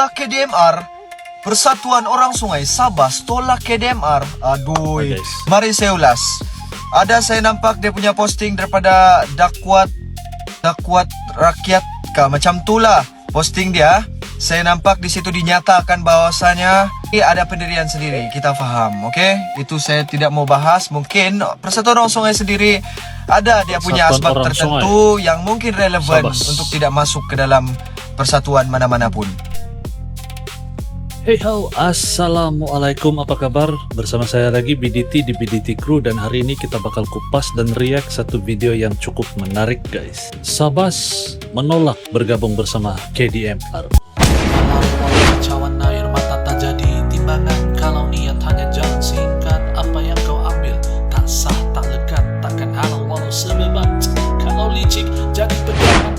Tolak KDMR. Persatuan Orang Sungai Sabas tolak KDMR. Aduh, mari saya ulas. Ada saya nampak dia punya posting daripada Dakwat Rakyat kah, macam tu lah posting dia. Saya nampak di situ dinyatakan bahwasanya ada pendirian sendiri. Kita faham, okey? Itu saya tidak mau bahas. Mungkin Persatuan Orang Sungai sendiri ada dia punya asbab tertentu yang mungkin relevan untuk tidak masuk ke dalam persatuan mana-mana pun. Hey ho, assalamualaikum, apa kabar? Bersama saya lagi BDT di BDT Crew, dan hari ini kita bakal kupas dan react satu video yang cukup menarik guys. Sabas menolak bergabung bersama KDMR. Cawan air mata tak jadi timbangan, kalau niat hanya jalan singkat. Apa yang kau ambil tak sah, tak lekat, takkan halal walau sebebat. Kalau licik jadi pegangan.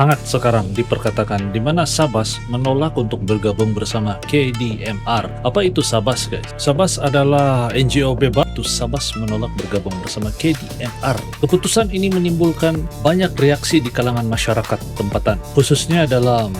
Hangat sekarang diperkatakan di mana Sabas menolak untuk bergabung bersama KDMR. Apa itu Sabas guys? Sabas adalah NGO bebas. Sabas menolak bergabung bersama KDMR. Keputusan ini menimbulkan banyak reaksi di kalangan masyarakat tempatan, khususnya dalam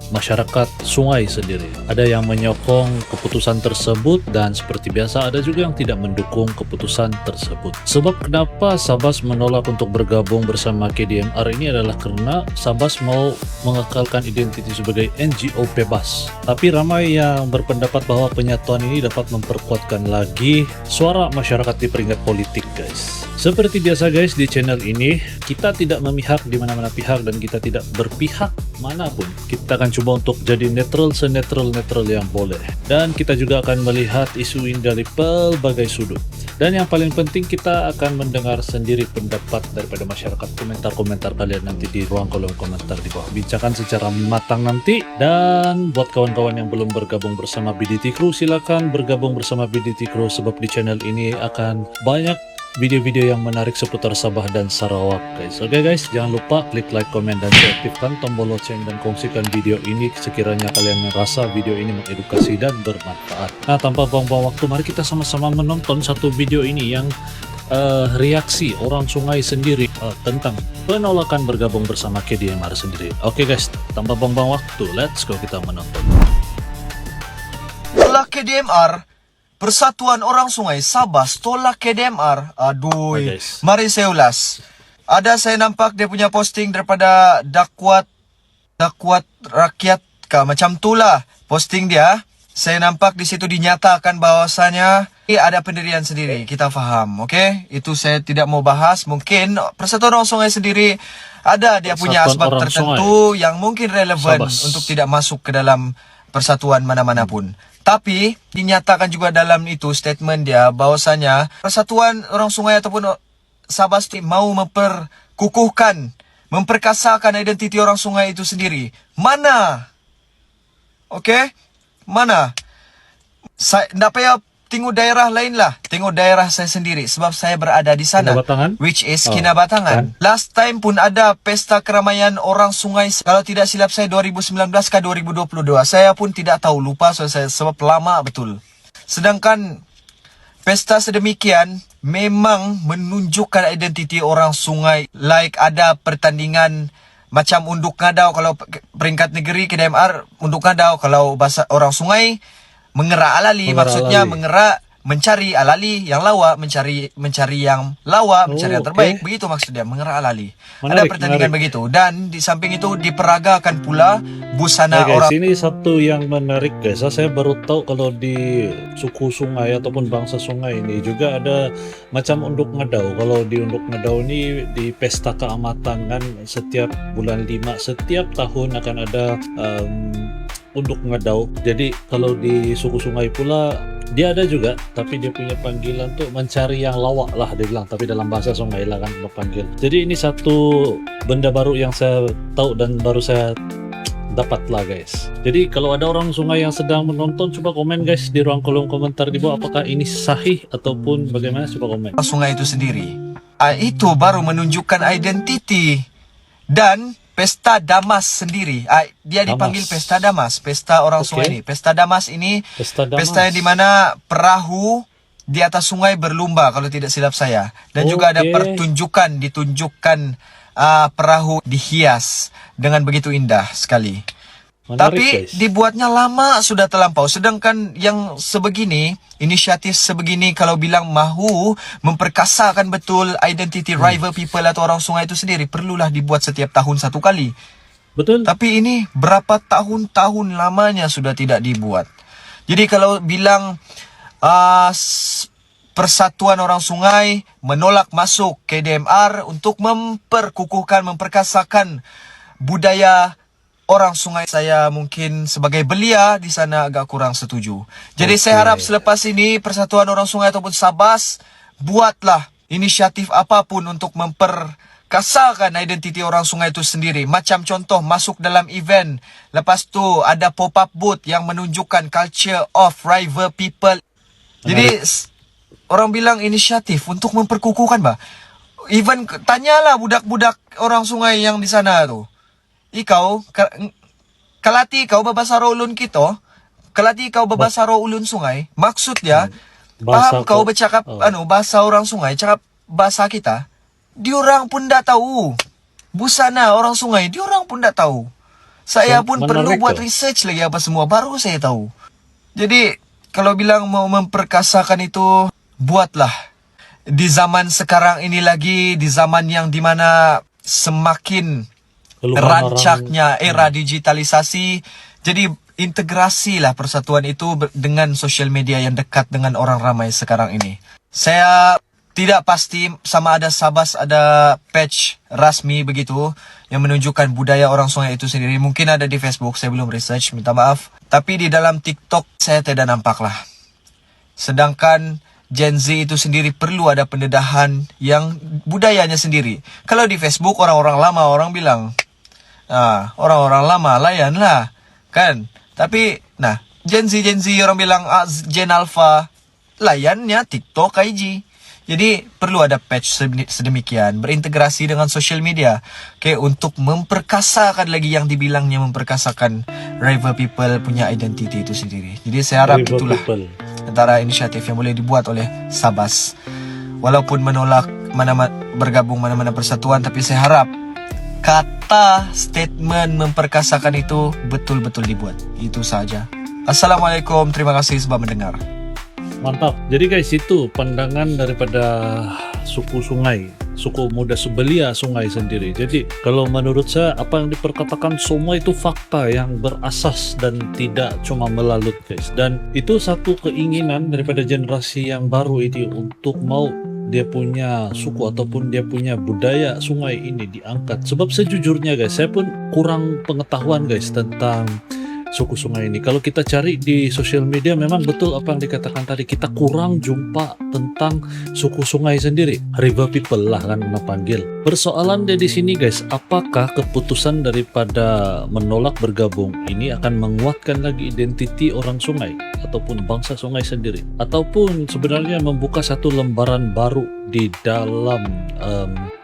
masyarakat sungai sendiri. Ada yang menyokong keputusan tersebut dan seperti biasa ada juga yang tidak mendukung keputusan tersebut. Sebab kenapa Sabas menolak untuk bergabung bersama KDMR ini adalah karena Sabas mau mengekalkan identitas sebagai NGO bebas. Tapi ramai yang berpendapat bahwa penyatuan ini dapat memperkuatkan lagi suara masyarakat di peringkat politik guys. Seperti biasa guys, di channel ini kita tidak memihak di mana-mana pihak dan kita tidak berpihak manapun. Kita akan coba untuk jadi netral, senetral yang boleh. Dan kita juga akan melihat isu ini dari pelbagai sudut. Dan yang paling penting, kita akan mendengar sendiri pendapat daripada masyarakat. Komentar-komentar kalian nanti di ruang kolom komentar di bawah. Bincangkan secara matang nanti. Dan buat kawan-kawan yang belum bergabung bersama BDT Crew, silakan bergabung bersama BDT Crew, sebab di channel ini akan banyak video-video yang menarik seputar Sabah dan Sarawak guys. Oke guys, jangan lupa klik like, komen, dan aktifkan tombol lonceng dan kongsikan video ini sekiranya kalian merasa video ini mengedukasi dan bermanfaat. Nah, tanpa buang-buang waktu, mari kita sama-sama menonton satu video ini yang reaksi orang sungai sendiri tentang penolakan bergabung bersama KDMR sendiri. Oke guys, tanpa buang-buang waktu, let's go kita menonton. Tolak KDMR. Persatuan Orang Sungai Sabas tolak KDMR. Aduh, mari saya ulas. Ada saya nampak dia punya posting daripada Dakwat Rakyat kah, macam tu lah posting dia. Saya nampak di situ dinyatakan bahwasanya ada pendirian sendiri. Kita faham, okey? Itu saya tidak mau bahas. Mungkin Persatuan Orang Sungai sendiri ada dia punya asbab tertentu yang mungkin relevan untuk tidak masuk ke dalam persatuan mana-mana pun. Tapi dinyatakan juga dalam itu statement dia bahwasanya Persatuan Orang Sungai ataupun Sabas mau memperkukuhkan, memperkasakan identiti orang sungai itu sendiri. Mana? Okey? Mana? Saya tak payah tengok daerah lain lah. Tengok daerah saya sendiri sebab saya berada di sana. Kinabatangan? Which is Kinabatangan. Last time pun ada pesta keramaian orang sungai. Kalau tidak silap saya 2019 ke 2022. Saya pun tidak tahu, lupa saya sebab lama betul. Sedangkan pesta sedemikian memang menunjukkan identiti orang sungai. Like ada pertandingan macam unduk ngadau. Kalau peringkat negeri KDMR unduk ngadau. Kalau bahasa orang sungai mengerak alali, maksudnya mengerak mencari alali yang lawa, mencari yang lawa, mencari yang terbaik. Begitu maksudnya mengerak alali. Ada pertandingan begitu, dan di samping itu diperagakan pula busana guys, orang. ini satu yang menarik guys. Saya baru tahu kalau di suku sungai ataupun bangsa sungai ini juga ada macam unduk ngedau. Kalau di unduk ngedau ini di pesta keamatan kan, setiap bulan 5 setiap tahun akan ada unduk ngedau. Jadi kalau di suku sungai pula dia ada juga, tapi dia punya panggilan tuh mencari yang lawak lah dia bilang, tapi dalam bahasa sungai lah kan panggil. Jadi ini satu benda baru yang saya tahu dan baru saya dapat lah guys. Jadi kalau ada orang sungai yang sedang menonton, coba komen guys di ruang kolom komentar di bawah, apakah ini sahih ataupun bagaimana, coba komen. Sungai itu sendiri. Itu baru menunjukkan identiti. Dan Pesta Damas sendiri, dia dipanggil Pesta Damas, pesta orang sungai ini. Pesta Damas ini pesta di mana perahu di atas sungai berlumba kalau tidak silap saya. Dan juga ada ditunjukkan perahu dihias dengan begitu indah sekali. Menarik, Tapi guys. dibuatnya lama sudah terlampau. Sedangkan yang sebegini, inisiatif sebegini kalau bilang mahu memperkasakan betul identiti rival people atau orang sungai itu sendiri, perlulah dibuat setiap tahun satu kali. Betul. Tapi ini berapa tahun-tahun lamanya sudah tidak dibuat. Jadi kalau bilang Persatuan Orang Sungai menolak masuk KDMR untuk memperkukuhkan, memperkasakan budaya orang sungai, saya mungkin sebagai belia di sana agak kurang setuju. Jadi saya harap selepas ini Persatuan Orang Sungai ataupun Sabas buatlah inisiatif apapun untuk memperkasakan identiti orang sungai itu sendiri. Macam contoh masuk dalam event, lepas tu ada pop-up booth yang menunjukkan culture of river people. Jadi orang bilang inisiatif untuk memperkukuhkan bah. Even tanyalah budak-budak orang sungai yang di sana tu. Ikaw, kalati ikaw babasaro ulun kito, kalati ikaw babasaro ulun sungai, maksud dia, paham kau bercakap, bahasa orang sungai, cakap bahasa kita, diorang pun tak tahu. Busana orang sungai, diorang pun tak tahu. Saya pun perlu buat research lagi apa semua, baru saya tahu. Jadi, kalau bilang mau memperkasakan itu, buatlah. Di zaman sekarang ini lagi, di zaman yang dimana semakin rancaknya era digitalisasi, jadi integrasilah persatuan itu dengan sosial media yang dekat dengan orang ramai sekarang ini. Saya tidak pasti sama ada Sabas ada page rasmi begitu yang menunjukkan budaya orang sungai itu sendiri. Mungkin ada di Facebook, saya belum research, minta maaf. Tapi di dalam TikTok saya tidak nampak lah. Sedangkan Gen Z itu sendiri perlu ada pendedahan yang budayanya sendiri. Kalau di Facebook orang-orang lama orang bilang, orang-orang lama layan lah, kan? Tapi, Gen Z orang bilang, Gen Alpha, layannya TikTok, IG. Jadi, perlu ada patch sedemikian, berintegrasi dengan social media. Okay, untuk memperkasakan lagi yang dibilangnya memperkasakan rival people punya identiti itu sendiri. Jadi, saya harap itulah antara inisiatif yang boleh dibuat oleh Sabas. Walaupun menolak bergabung mana-mana persatuan, tapi saya harap kata statement memperkasakan itu betul-betul dibuat. Itu saja. Assalamualaikum, terima kasih sebab mendengar. Mantap. Jadi guys, itu pandangan daripada suku sungai, suku muda Sebelia sungai sendiri. Jadi kalau menurut saya apa yang diperkatakan semua itu fakta yang berasas dan tidak cuma melalut guys. Dan itu satu keinginan daripada generasi yang baru ini untuk mau dia punya suku ataupun dia punya budaya sungai ini diangkat. Sebab sejujurnya guys, saya pun kurang pengetahuan guys tentang suku sungai ini. Kalau kita cari di sosial media memang betul apa yang dikatakan tadi, kita kurang jumpa tentang suku sungai sendiri. River people lah kan panggil. Persoalan di sini guys, apakah keputusan daripada menolak bergabung ini akan menguatkan lagi identiti orang sungai ataupun bangsa sungai sendiri, ataupun sebenarnya membuka satu lembaran baru di dalam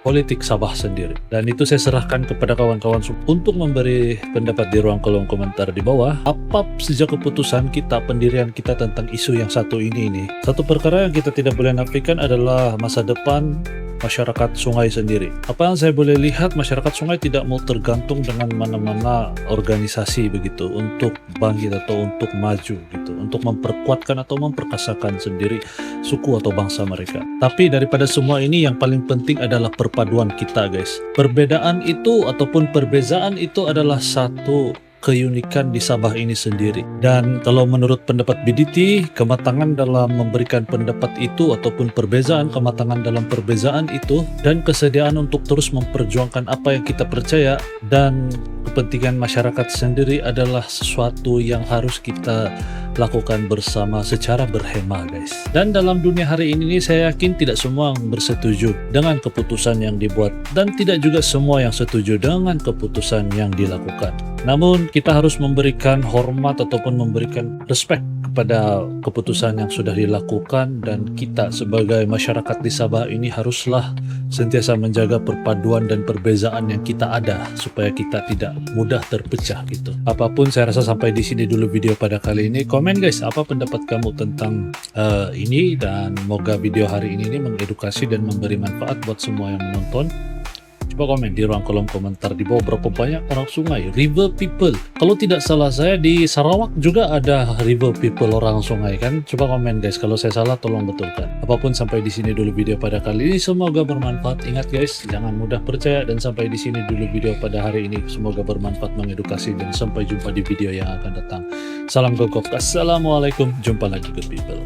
politik Sabah sendiri. Dan itu saya serahkan kepada kawan-kawan untuk memberi pendapat di ruang kolom komentar di bawah. Apa sejak keputusan kita, pendirian kita tentang isu yang satu ini. Satu perkara yang kita tidak boleh nafikan adalah masa depan masyarakat sungai sendiri. Apa yang saya boleh lihat, masyarakat sungai tidak mau tergantung dengan mana-mana organisasi begitu untuk bangkit atau untuk maju gitu, untuk memperkuatkan atau memperkasakan sendiri suku atau bangsa mereka. Tapi daripada semua ini yang paling penting adalah perpaduan kita guys. Perbedaan itu ataupun perbezaan itu adalah satu keunikan di Sabah ini sendiri. Dan kalau menurut pendapat BDT, kematangan dalam memberikan pendapat itu ataupun kematangan dalam perbezaan itu dan kesediaan untuk terus memperjuangkan apa yang kita percaya dan kepentingan masyarakat sendiri adalah sesuatu yang harus kita lakukan bersama secara berhema guys. Dan dalam dunia hari ini saya yakin tidak semua yang bersetuju dengan keputusan yang dibuat dan tidak juga semua yang setuju dengan keputusan yang dilakukan. Namun kita harus memberikan hormat ataupun memberikan respect kepada keputusan yang sudah dilakukan, dan kita sebagai masyarakat di Sabah ini haruslah sentiasa menjaga perpaduan dan perbezaan yang kita ada supaya kita tidak mudah terpecah gitu. Apapun, saya rasa sampai di sini dulu video pada kali ini. Komen guys, apa pendapat kamu tentang ini, dan semoga video hari ini mengedukasi dan memberi manfaat buat semua yang menonton. Coba komen di ruang kolom komentar di bawah berapa banyak orang sungai, river people. Kalau tidak salah saya di Sarawak juga ada river people orang sungai kan. Coba komen guys, kalau saya salah tolong betulkan. Apapun, sampai di sini dulu video pada kali ini, semoga bermanfaat. Ingat guys, jangan mudah percaya, dan sampai di sini dulu video pada hari ini. Semoga bermanfaat, mengedukasi, dan sampai jumpa di video yang akan datang. Salam gogok, assalamualaikum, jumpa lagi good people.